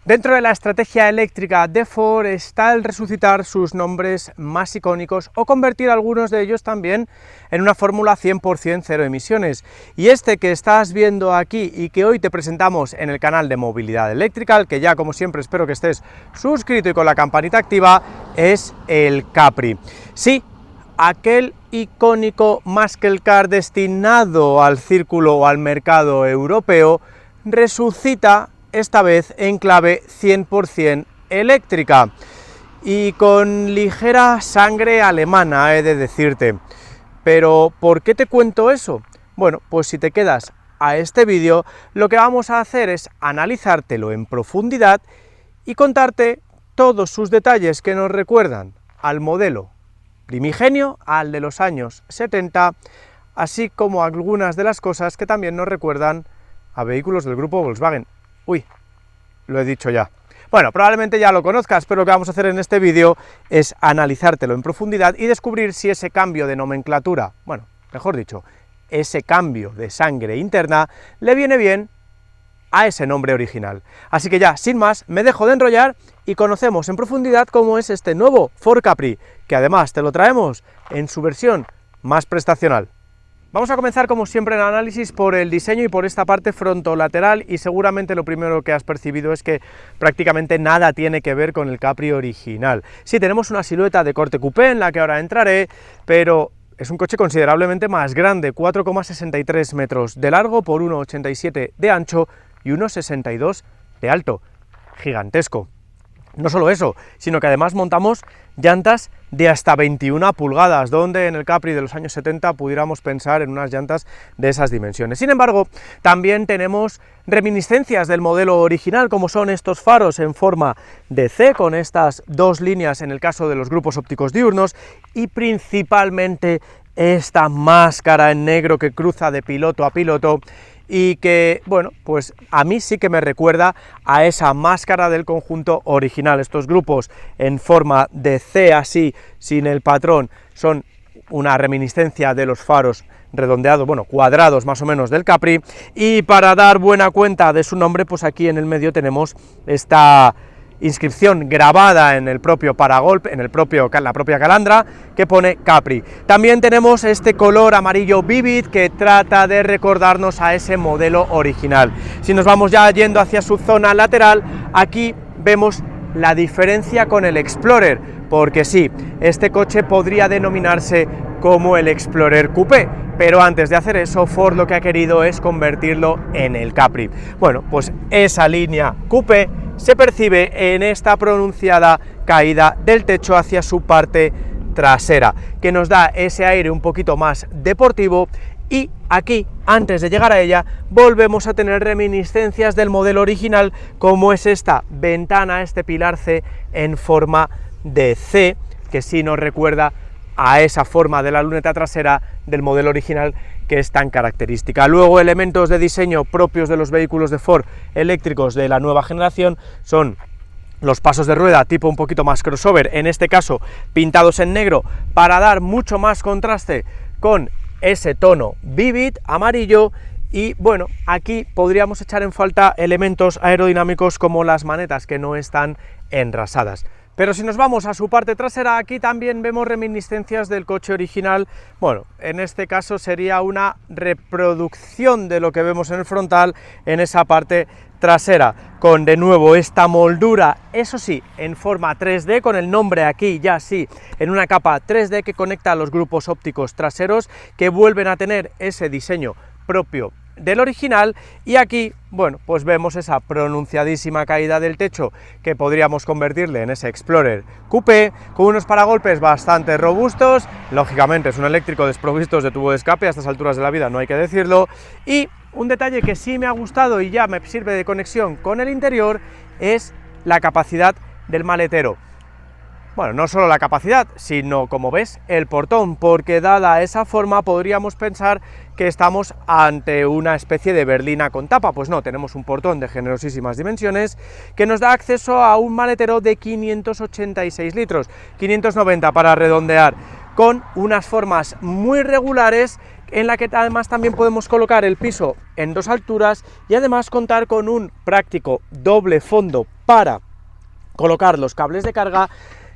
Dentro de la estrategia eléctrica de Ford está el resucitar sus nombres más icónicos o convertir algunos de ellos también en una fórmula 100% cero emisiones. Y este que estás viendo aquí y que hoy te presentamos en el canal de Movilidad Eléctrica, al que ya como siempre espero que estés suscrito y con la campanita activa, es el Capri. Sí, aquel icónico muscle car destinado al círculo o al mercado europeo resucita esta vez en clave 100% eléctrica y con ligera sangre alemana, he de decirte. Pero ¿por qué te cuento eso? Bueno, pues si te quedas a este vídeo, lo que vamos a hacer es analizártelo en profundidad y contarte todos sus detalles que nos recuerdan al modelo primigenio, al de los años 70, así como algunas de las cosas que también nos recuerdan a vehículos del grupo Volkswagen. Uy, lo he dicho ya. Bueno, probablemente ya lo conozcas, pero lo que vamos a hacer en este vídeo es analizártelo en profundidad y descubrir si ese cambio de nomenclatura, bueno, mejor dicho, ese cambio de sangre interna le viene bien a ese nombre original. Así que ya, sin más, me dejo de enrollar y conocemos en profundidad cómo es este nuevo Ford Capri, que además te lo traemos en su versión más prestacional. Vamos a comenzar como siempre el análisis por el diseño y por esta parte frontolateral, y seguramente lo primero que has percibido es que prácticamente nada tiene que ver con el Capri original. Sí, tenemos una silueta de corte coupé en la que ahora entraré, pero es un coche considerablemente más grande, 4,63 metros de largo por 1,87 de ancho y 1,62 de alto, gigantesco. No solo eso, sino que además montamos llantas de hasta 21 pulgadas, donde en el Capri de los años 70 pudiéramos pensar en unas llantas de esas dimensiones. Sin embargo, también tenemos reminiscencias del modelo original, como son estos faros en forma de C, con estas dos líneas en el caso de los grupos ópticos diurnos, y principalmente esta máscara en negro que cruza de piloto a piloto, y que, bueno, pues a mí sí que me recuerda a esa máscara del conjunto original. Estos grupos en forma de C así, sin el patrón, son una reminiscencia de los faros redondeados, bueno, cuadrados más o menos del Capri, y para dar buena cuenta de su nombre, pues aquí en el medio tenemos esta inscripción grabada en el propio paragolpe, en la propia calandra, que pone Capri. También tenemos este color amarillo vivid que trata de recordarnos a ese modelo original. Si nos vamos ya yendo hacia su zona lateral, aquí vemos la diferencia con el Explorer, porque sí, este coche podría denominarse como el Explorer Coupé, pero antes de hacer eso, Ford lo que ha querido es convertirlo en el Capri. Bueno, pues esa línea Coupé se percibe en esta pronunciada caída del techo hacia su parte trasera, que nos da ese aire un poquito más deportivo, y aquí, antes de llegar a ella, volvemos a tener reminiscencias del modelo original, como es esta ventana, este pilar C en forma de C, que sí nos recuerda a esa forma de la luneta trasera del modelo original que es tan característica. Luego, elementos de diseño propios de los vehículos de Ford eléctricos de la nueva generación son los pasos de rueda tipo un poquito más crossover, en este caso pintados en negro para dar mucho más contraste con ese tono vivid amarillo. Y bueno, aquí podríamos echar en falta elementos aerodinámicos como las manetas, que no están enrasadas. Pero si nos vamos a su parte trasera, aquí también vemos reminiscencias del coche original. Bueno, en este caso sería una reproducción de lo que vemos en el frontal en esa parte trasera, con de nuevo esta moldura, eso sí, en forma 3D, con el nombre aquí ya sí, en una capa 3D que conecta a los grupos ópticos traseros, que vuelven a tener ese diseño propio del original. Y aquí, bueno, pues vemos esa pronunciadísima caída del techo que podríamos convertirle en ese Explorer Coupé, con unos paragolpes bastante robustos, lógicamente es un eléctrico desprovisto de tubo de escape, a estas alturas de la vida no hay que decirlo. Y un detalle que sí me ha gustado y ya me sirve de conexión con el interior es la capacidad del maletero. Bueno, no solo la capacidad, sino, como ves, el portón, porque dada esa forma podríamos pensar que estamos ante una especie de berlina con tapa. Pues no, tenemos un portón de generosísimas dimensiones que nos da acceso a un maletero de 586 litros, 590 para redondear, con unas formas muy regulares, en la que además también podemos colocar el piso en dos alturas y además contar con un práctico doble fondo para colocar los cables de carga,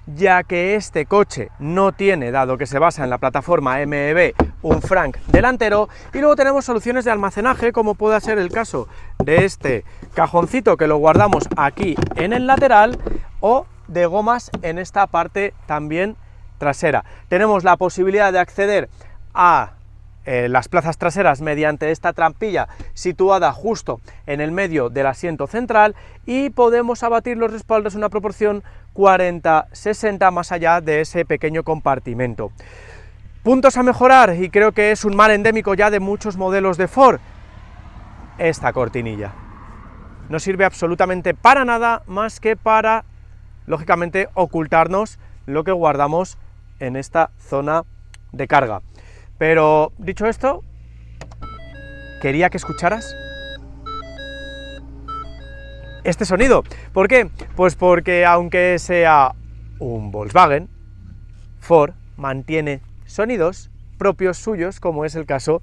ya que este coche no tiene, dado que se basa en la plataforma MEB, un frank delantero. Y luego tenemos soluciones de almacenaje, como puede ser el caso de este cajoncito que lo guardamos aquí en el lateral, o de gomas en esta parte también trasera. Tenemos la posibilidad de acceder a las plazas traseras mediante esta trampilla situada justo en el medio del asiento central, y podemos abatir los respaldos en una proporción 40-60 más allá de ese pequeño compartimento. Puntos a mejorar, y creo que es un mal endémico ya de muchos modelos de Ford: esta cortinilla. No sirve absolutamente para nada más que para, lógicamente, ocultarnos lo que guardamos en esta zona de carga. Pero dicho esto, quería que escucharas este sonido. ¿Por qué? Pues porque aunque sea un Volkswagen, Ford mantiene sonidos propios suyos, como es el caso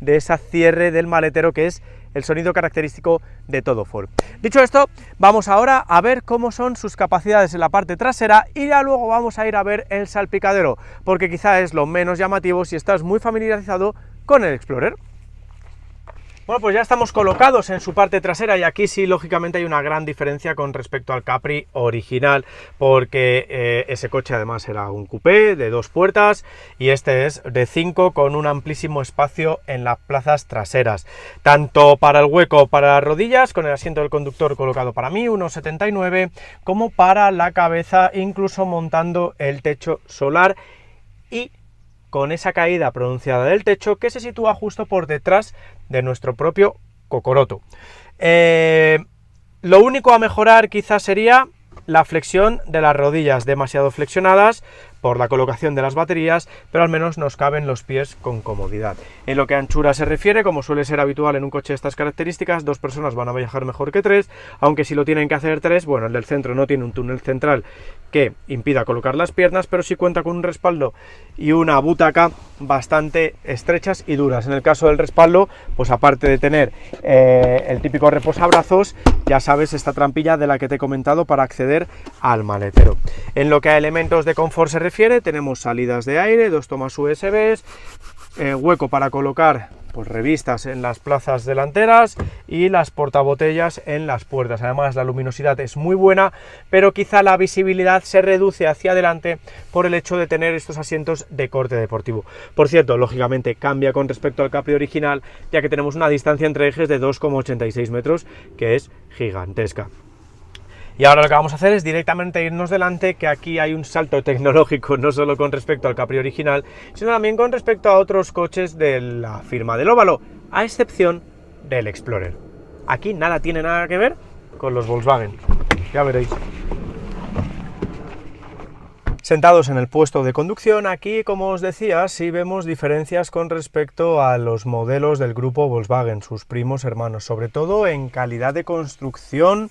de ese cierre del maletero, que es el sonido característico de todo Ford. Dicho esto, vamos ahora a ver cómo son sus capacidades en la parte trasera, y ya luego vamos a ir a ver el salpicadero, porque quizá es lo menos llamativo si estás muy familiarizado con el Explorer. Bueno, pues ya estamos colocados en su parte trasera, y aquí sí, lógicamente, hay una gran diferencia con respecto al Capri original, porque ese coche además era un coupé de 2 puertas y este es de 5, con un amplísimo espacio en las plazas traseras, tanto para el hueco para las rodillas, con el asiento del conductor colocado para mí, 1,79, como para la cabeza, incluso montando el techo solar, y con esa caída pronunciada del techo que se sitúa justo por detrás de nuestro propio cocoroto. Lo único a mejorar quizás sería la flexión de las rodillas, demasiado flexionadas por la colocación de las baterías, pero al menos nos caben los pies con comodidad. En lo que a anchura se refiere, como suele ser habitual en un coche de estas características, 2 personas van a viajar mejor que 3, aunque si lo tienen que hacer 3, bueno, el del centro no tiene un túnel central que impida colocar las piernas, pero sí cuenta con un respaldo y una butaca bastante estrechas y duras. En el caso del respaldo, pues aparte de tener el típico reposabrazos, ya sabes, esta trampilla de la que te he comentado para acceder al maletero. En lo que a elementos de confort se refiere, tenemos salidas de aire, 2 tomas USB, hueco para colocar pues revistas en las plazas delanteras y las portabotellas en las puertas. Además, la luminosidad es muy buena, pero quizá la visibilidad se reduce hacia adelante por el hecho de tener estos asientos de corte deportivo. Por cierto, lógicamente cambia con respecto al Capri original, ya que tenemos una distancia entre ejes de 2,86 metros, que es gigantesca. Y ahora lo que vamos a hacer es directamente irnos delante, que aquí hay un salto tecnológico, no solo con respecto al Capri original, sino también con respecto a otros coches de la firma del óvalo, a excepción del Explorer. Aquí tiene nada que ver con los Volkswagen, ya veréis. Sentados en el puesto de conducción, aquí, como os decía, sí vemos diferencias con respecto a los modelos del grupo Volkswagen, sus primos hermanos, sobre todo en calidad de construcción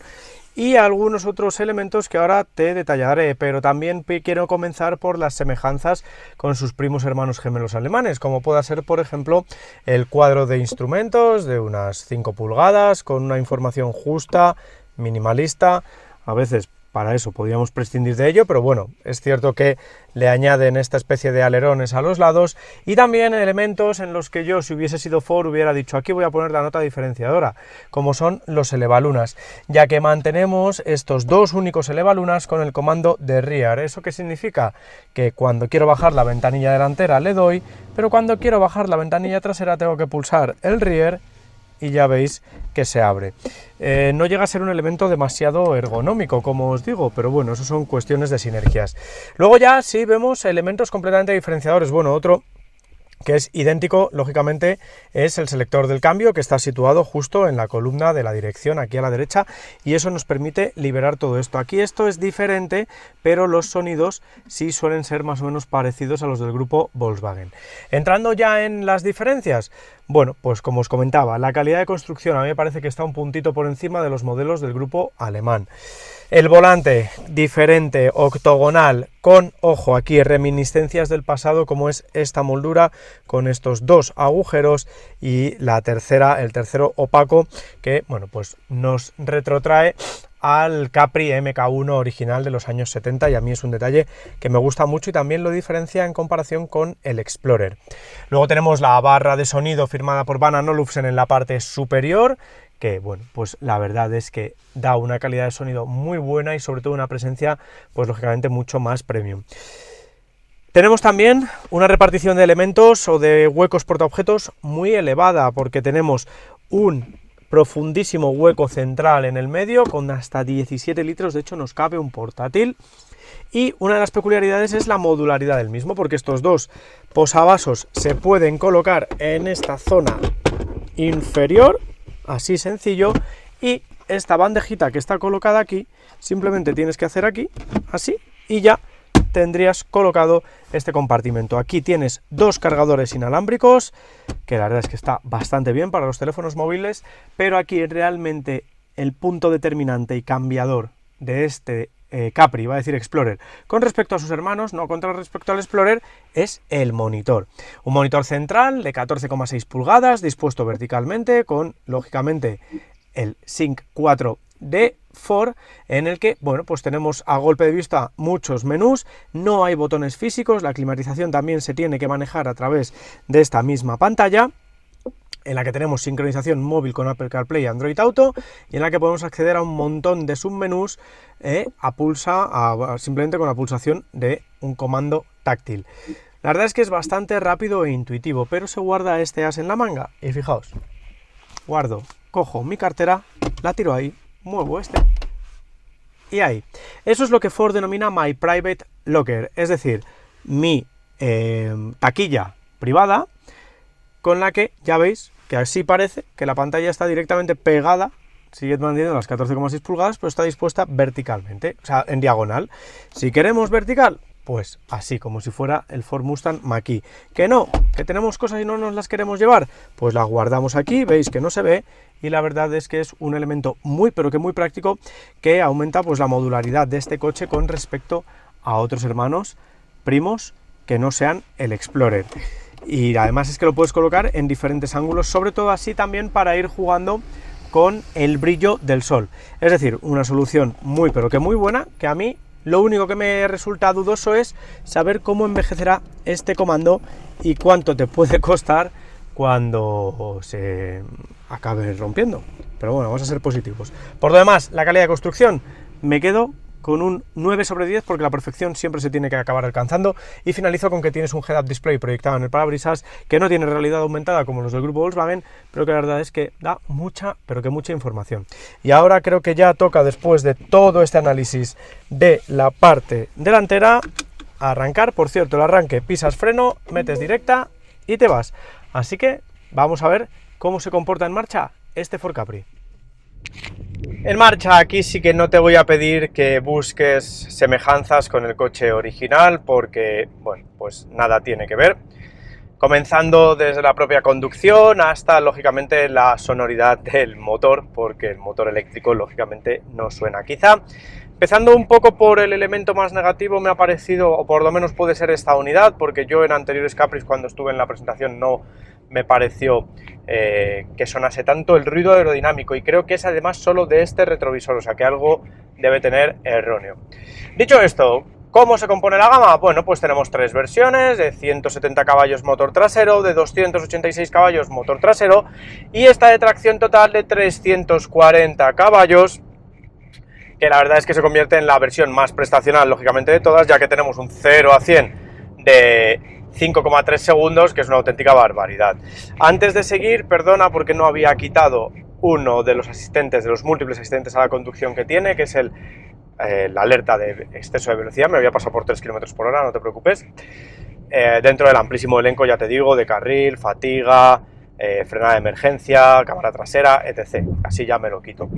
y algunos otros elementos que ahora te detallaré, pero también quiero comenzar por las semejanzas con sus primos hermanos gemelos alemanes, como pueda ser, por ejemplo, el cuadro de instrumentos de unas 5 pulgadas, con una información justa, minimalista. A veces para eso podríamos prescindir de ello, pero bueno, es cierto que le añaden esta especie de alerones a los lados, y también elementos en los que yo, si hubiese sido Ford, hubiera dicho aquí voy a poner la nota diferenciadora, como son los elevalunas, ya que mantenemos estos 2 únicos elevalunas con el comando de rear. ¿Eso qué significa? Que cuando quiero bajar la ventanilla delantera le doy, pero cuando quiero bajar la ventanilla trasera tengo que pulsar el rear y ya veis que se abre. No llega a ser un elemento demasiado ergonómico, como os digo, pero bueno, eso son cuestiones de sinergias. Luego ya sí vemos elementos completamente diferenciadores. Bueno, otro que es idéntico, lógicamente, es el selector del cambio, que está situado justo en la columna de la dirección, aquí a la derecha, y eso nos permite liberar todo esto. Aquí esto es diferente, pero los sonidos sí suelen ser más o menos parecidos a los del grupo Volkswagen. Entrando ya en las diferencias, bueno, pues como os comentaba, la calidad de construcción a mí me parece que está un puntito por encima de los modelos del grupo alemán. El volante diferente, octogonal, con, ojo, aquí reminiscencias del pasado, como es esta moldura con estos 2 agujeros, y el tercero opaco, que bueno, pues nos retrotrae al Capri MK1 original de los años 70, y a mí es un detalle que me gusta mucho y también lo diferencia en comparación con el Explorer. Luego tenemos la barra de sonido firmada por Bang & Olufsen en la parte superior, que bueno, pues la verdad es que da una calidad de sonido muy buena y sobre todo una presencia, pues lógicamente mucho más premium. Tenemos también una repartición de elementos o de huecos portaobjetos muy elevada, porque tenemos un profundísimo hueco central en el medio con hasta 17 litros, de hecho nos cabe un portátil. Y una de las peculiaridades es la modularidad del mismo, porque estos dos posavasos se pueden colocar en esta zona inferior, así sencillo, y esta bandejita que está colocada aquí, simplemente tienes que hacer aquí, así, y ya tendrías colocado este compartimento. Aquí tienes dos cargadores inalámbricos, que la verdad es que está bastante bien para los teléfonos móviles, pero aquí realmente el punto determinante y cambiador de este Capri, iba a decir Explorer, con respecto a sus hermanos, no con respecto al Explorer, es el monitor. Un monitor central de 14,6 pulgadas, dispuesto verticalmente, con, lógicamente, el Sync 4D en el que, bueno, pues tenemos a golpe de vista muchos menús, no hay botones físicos, la climatización también se tiene que manejar a través de esta misma pantalla, en la que tenemos sincronización móvil con Apple CarPlay y Android Auto, y en la que podemos acceder a un montón de submenús simplemente con la pulsación de un comando táctil. La verdad es que es bastante rápido e intuitivo, pero se guarda este as en la manga, y fijaos, guardo, cojo mi cartera, la tiro ahí, muevo este y ahí. Eso es lo que Ford denomina My Private Locker, es decir, mi taquilla privada, con la que ya veis que así parece que la pantalla está directamente pegada, sigue manteniendo las 14,6 pulgadas, pero está dispuesta verticalmente, o sea, en diagonal. Si queremos vertical, pues así, como si fuera el Ford Mustang Mach-E. Que no, que tenemos cosas y no nos las queremos llevar, pues las guardamos aquí, veis que no se ve, y la verdad es que es un elemento muy, pero que muy práctico, que aumenta pues la modularidad de este coche con respecto a otros hermanos primos que no sean el Explorer. Y además es que lo puedes colocar en diferentes ángulos, sobre todo así también para ir jugando con el brillo del sol. Es decir, una solución muy, pero que muy buena, que a mí lo único que me resulta dudoso es saber cómo envejecerá este comando y cuánto te puede costar cuando se acabe rompiendo. Pero bueno, vamos a ser positivos. Por lo demás, la calidad de construcción, me quedo con un 9 sobre 10, porque la perfección siempre se tiene que acabar alcanzando, y finalizo con que tienes un head-up display proyectado en el parabrisas, que no tiene realidad aumentada como los del grupo Volkswagen, pero que la verdad es que da mucha, pero que mucha información. Y ahora creo que ya toca, después de todo este análisis de la parte delantera, arrancar. Por cierto, el arranque, pisas freno, metes directa y te vas. Así que vamos a ver cómo se comporta en marcha este Ford Capri. En marcha, aquí sí que no te voy a pedir que busques semejanzas con el coche original, porque, bueno, pues nada tiene que ver. Comenzando desde la propia conducción hasta, lógicamente, la sonoridad del motor, porque el motor eléctrico, lógicamente, no suena. Quizá, empezando un poco por el elemento más negativo, me ha parecido, o por lo menos puede ser esta unidad, porque yo en anteriores Capris, cuando estuve en la presentación, no me pareció que sonase tanto el ruido aerodinámico, y creo que es además solo de este retrovisor, o sea que algo debe tener erróneo. Dicho esto, ¿cómo se compone la gama? Bueno, pues tenemos tres versiones, de 170 caballos motor trasero, de 286 caballos motor trasero, y esta de tracción total de 340 caballos, que la verdad es que se convierte en la versión más prestacional, lógicamente, de todas, ya que tenemos un 0 a 100 de 5,3 segundos, que es una auténtica barbaridad. Antes de seguir, perdona porque no había quitado uno de los asistentes, de los múltiples asistentes a la conducción que tiene, que es la alerta de exceso de velocidad. Me había pasado por 3 km por hora, no te preocupes. Dentro del amplísimo elenco, ya te digo, de carril, fatiga, frenada de emergencia, cámara trasera, etc. Así ya me lo quito.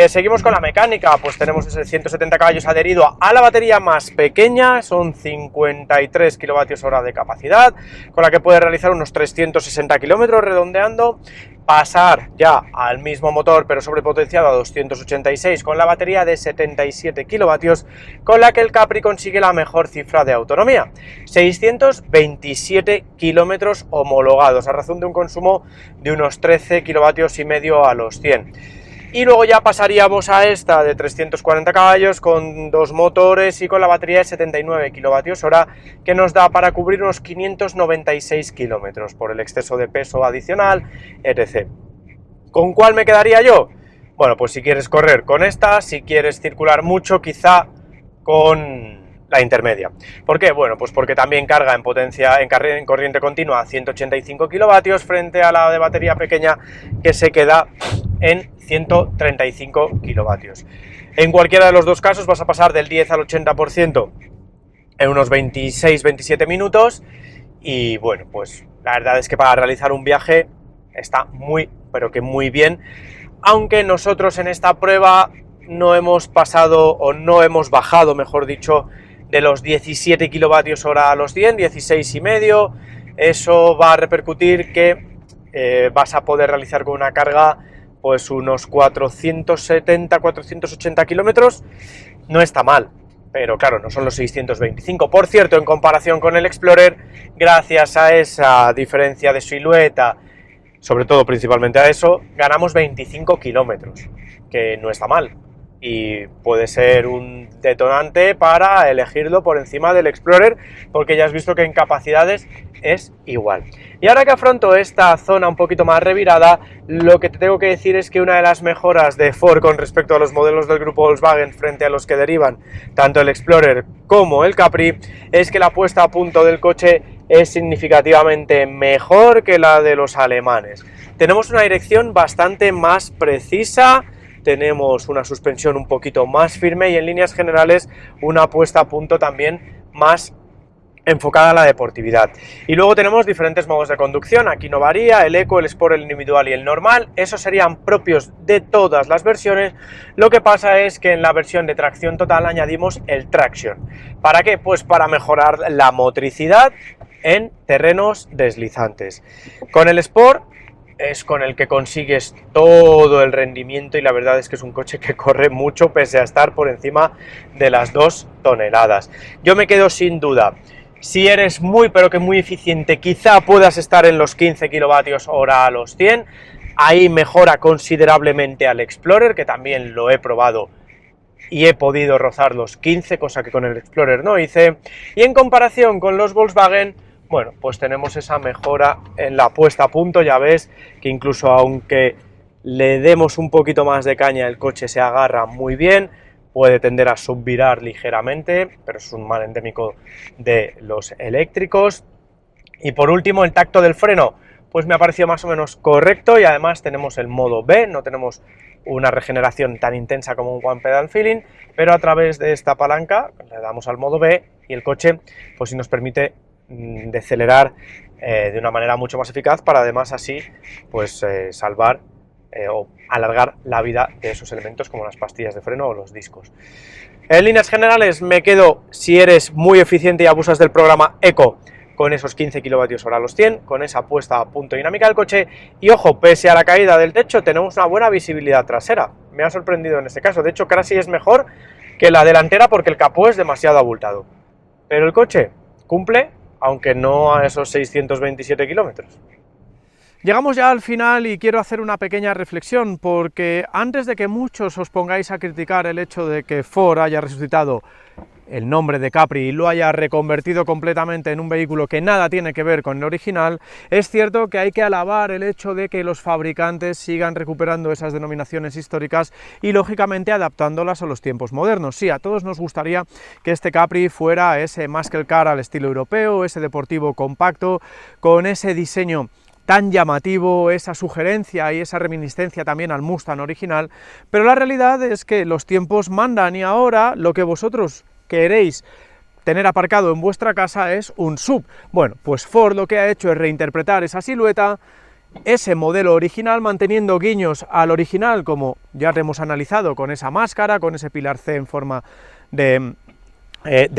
Seguimos con la mecánica, pues tenemos ese 170 caballos adherido a la batería más pequeña, son 53 kWh de capacidad, con la que puede realizar unos 360 kilómetros redondeando, pasar ya al mismo motor pero sobrepotenciado a 286 con la batería de 77 kilovatios, con la que el Capri consigue la mejor cifra de autonomía, 627 kilómetros homologados, a razón de un consumo de unos 13 kilovatios y medio a los 100. Y luego ya pasaríamos a esta de 340 caballos con 2 motores y con la batería de 79 kWh, que nos da para cubrir unos 596 kilómetros por el exceso de peso adicional, etc. ¿Con cuál me quedaría yo? Bueno, pues si quieres correr con esta, si quieres circular mucho, quizá con la intermedia. ¿Por qué? Bueno, pues porque también carga en potencia, en corriente continua a 185 kilovatios frente a la de batería pequeña que se queda en 135 kilovatios. En cualquiera de los dos casos vas a pasar del 10 al 80% en unos 26-27 minutos y bueno, pues la verdad es que para realizar un viaje está muy, pero que muy bien, aunque nosotros en esta prueba no hemos pasado o no hemos bajado, mejor dicho, de los 17 kilovatios hora a los 100, 16,5, eso va a repercutir que vas a poder realizar con una carga pues unos 470-480 kilómetros, no está mal, pero claro, no son los 625. Por cierto, en comparación con el Explorer, gracias a esa diferencia de silueta, sobre todo principalmente a eso, ganamos 25 kilómetros, que no está mal. Y puede ser un detonante para elegirlo por encima del Explorer, porque ya has visto que en capacidades es igual. Y ahora que afronto esta zona un poquito más revirada, lo que te tengo que decir es que una de las mejoras de Ford con respecto a los modelos del grupo Volkswagen frente a los que derivan tanto el Explorer como el Capri, es que la puesta a punto del coche es significativamente mejor que la de los alemanes. Tenemos una dirección bastante más precisa, tenemos una suspensión un poquito más firme y en líneas generales una puesta a punto también más enfocada a la deportividad. Y luego tenemos diferentes modos de conducción, aquí no varía, el Eco, el Sport, el individual y el normal, esos serían propios de todas las versiones. Lo que pasa es que en la versión de tracción total añadimos el Traction. ¿Para qué? Pues para mejorar la motricidad en terrenos deslizantes. Con el Sport es con el que consigues todo el rendimiento y la verdad es que es un coche que corre mucho pese a estar por encima de las 2 toneladas. Yo me quedo sin duda, si eres muy pero que muy eficiente, quizá puedas estar en los 15 kilovatios hora a los 100, ahí mejora considerablemente al Explorer, que también lo he probado y he podido rozar los 15, cosa que con el Explorer no hice, y en comparación con los Volkswagen, bueno, pues tenemos esa mejora en la puesta a punto. Ya ves que incluso aunque le demos un poquito más de caña, el coche se agarra muy bien, puede tender a subvirar ligeramente, pero es un mal endémico de los eléctricos. Y por último, el tacto del freno, pues me ha parecido más o menos correcto y además tenemos el modo B, no tenemos una regeneración tan intensa como un One Pedal Feeling, pero a través de esta palanca le damos al modo B y el coche pues sí nos permite decelerar de una manera mucho más eficaz para además así pues salvar o alargar la vida de esos elementos como las pastillas de freno o los discos. En líneas generales me quedo, si eres muy eficiente y abusas del programa Eco, con esos 15 kilovatios hora a los 100, con esa puesta a punto dinámica del coche y ojo, pese a la caída del techo tenemos una buena visibilidad trasera, me ha sorprendido en este caso, de hecho casi es mejor que la delantera porque el capó es demasiado abultado, pero el coche cumple, aunque no a esos 627 kilómetros. Llegamos ya al final y quiero hacer una pequeña reflexión, porque antes de que muchos os pongáis a criticar el hecho de que Ford haya resucitado el nombre de Capri y lo haya reconvertido completamente en un vehículo que nada tiene que ver con el original, es cierto que hay que alabar el hecho de que los fabricantes sigan recuperando esas denominaciones históricas y lógicamente adaptándolas a los tiempos modernos. Sí, a todos nos gustaría que este Capri fuera ese muscle car al estilo europeo, ese deportivo compacto, con ese diseño tan llamativo, esa sugerencia y esa reminiscencia también al Mustang original, pero la realidad es que los tiempos mandan y ahora lo que vosotros queréis tener aparcado en vuestra casa es un SUV. Bueno, pues Ford lo que ha hecho es reinterpretar esa silueta, ese modelo original, manteniendo guiños al original, como ya hemos analizado, con esa máscara, con ese pilar C en forma de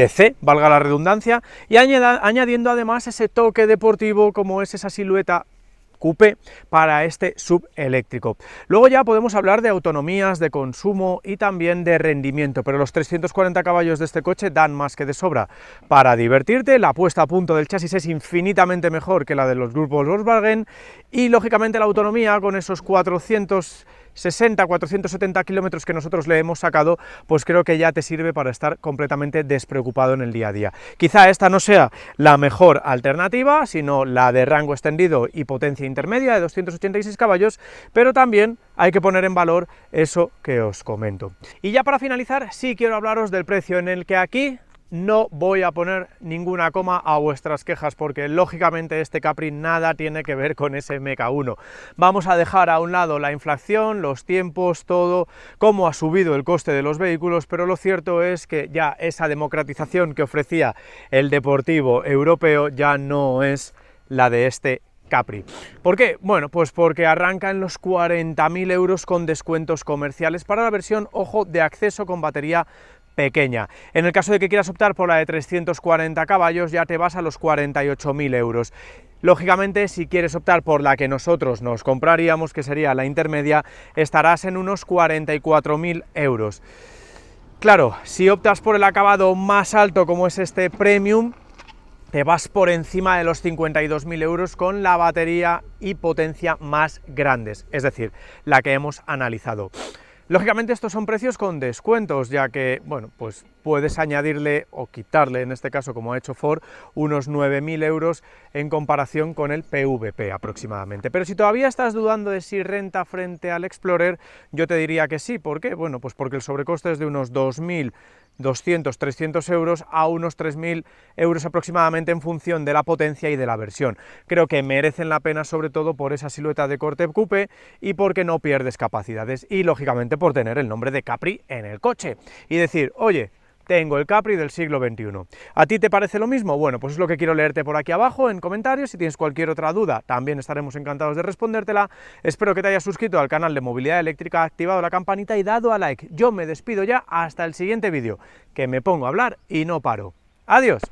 C, valga la redundancia, y añadiendo además ese toque deportivo como es esa silueta coupé para este SUV eléctrico. Luego ya podemos hablar de autonomías, de consumo y también de rendimiento, pero los 340 caballos de este coche dan más que de sobra para divertirte. La puesta a punto del chasis es infinitamente mejor que la de los grupos Volkswagen y lógicamente la autonomía con esos 400 60, 470 kilómetros que nosotros le hemos sacado, pues creo que ya te sirve para estar completamente despreocupado en el día a día. Quizá esta no sea la mejor alternativa, sino la de rango extendido y potencia intermedia de 286 caballos, pero también hay que poner en valor eso que os comento. Y ya para finalizar, sí quiero hablaros del precio, en el que aquí no voy a poner ninguna coma a vuestras quejas, porque lógicamente este Capri nada tiene que ver con ese MK1. Vamos a dejar a un lado la inflación, los tiempos, todo, cómo ha subido el coste de los vehículos, pero lo cierto es que ya esa democratización que ofrecía el deportivo europeo ya no es la de este Capri. ¿Por qué? Bueno, pues porque arranca en los 40.000 euros con descuentos comerciales para la versión, ojo, de acceso con batería pequeña. En el caso de que quieras optar por la de 340 caballos, ya te vas a los 48.000 euros. Lógicamente, si quieres optar por la que nosotros nos compraríamos, que sería la intermedia, estarás en unos 44.000 euros. Claro, si optas por el acabado más alto, como es este Premium, te vas por encima de los 52.000 euros con la batería y potencia más grandes, es decir, la que hemos analizado. Lógicamente estos son precios con descuentos, ya que, bueno, pues puedes añadirle o quitarle, en este caso como ha hecho Ford, unos 9.000 euros en comparación con el PVP aproximadamente. Pero si todavía estás dudando de si renta frente al Explorer, yo te diría que sí. ¿Por qué? Bueno, pues porque el sobrecoste es de unos 2.200, 300 euros a unos 3.000 euros aproximadamente en función de la potencia y de la versión. Creo que merecen la pena, sobre todo por esa silueta de corte coupé y porque no pierdes capacidades y lógicamente por tener el nombre de Capri en el coche y decir, oye, tengo el Capri del siglo XXI. ¿A ti te parece lo mismo? Bueno, pues es lo que quiero leerte por aquí abajo en comentarios. Si tienes cualquier otra duda, también estaremos encantados de respondértela. Espero que te hayas suscrito al canal de Movilidad Eléctrica, activado la campanita y dado a like. Yo me despido ya hasta el siguiente vídeo, que me pongo a hablar y no paro. ¡Adiós!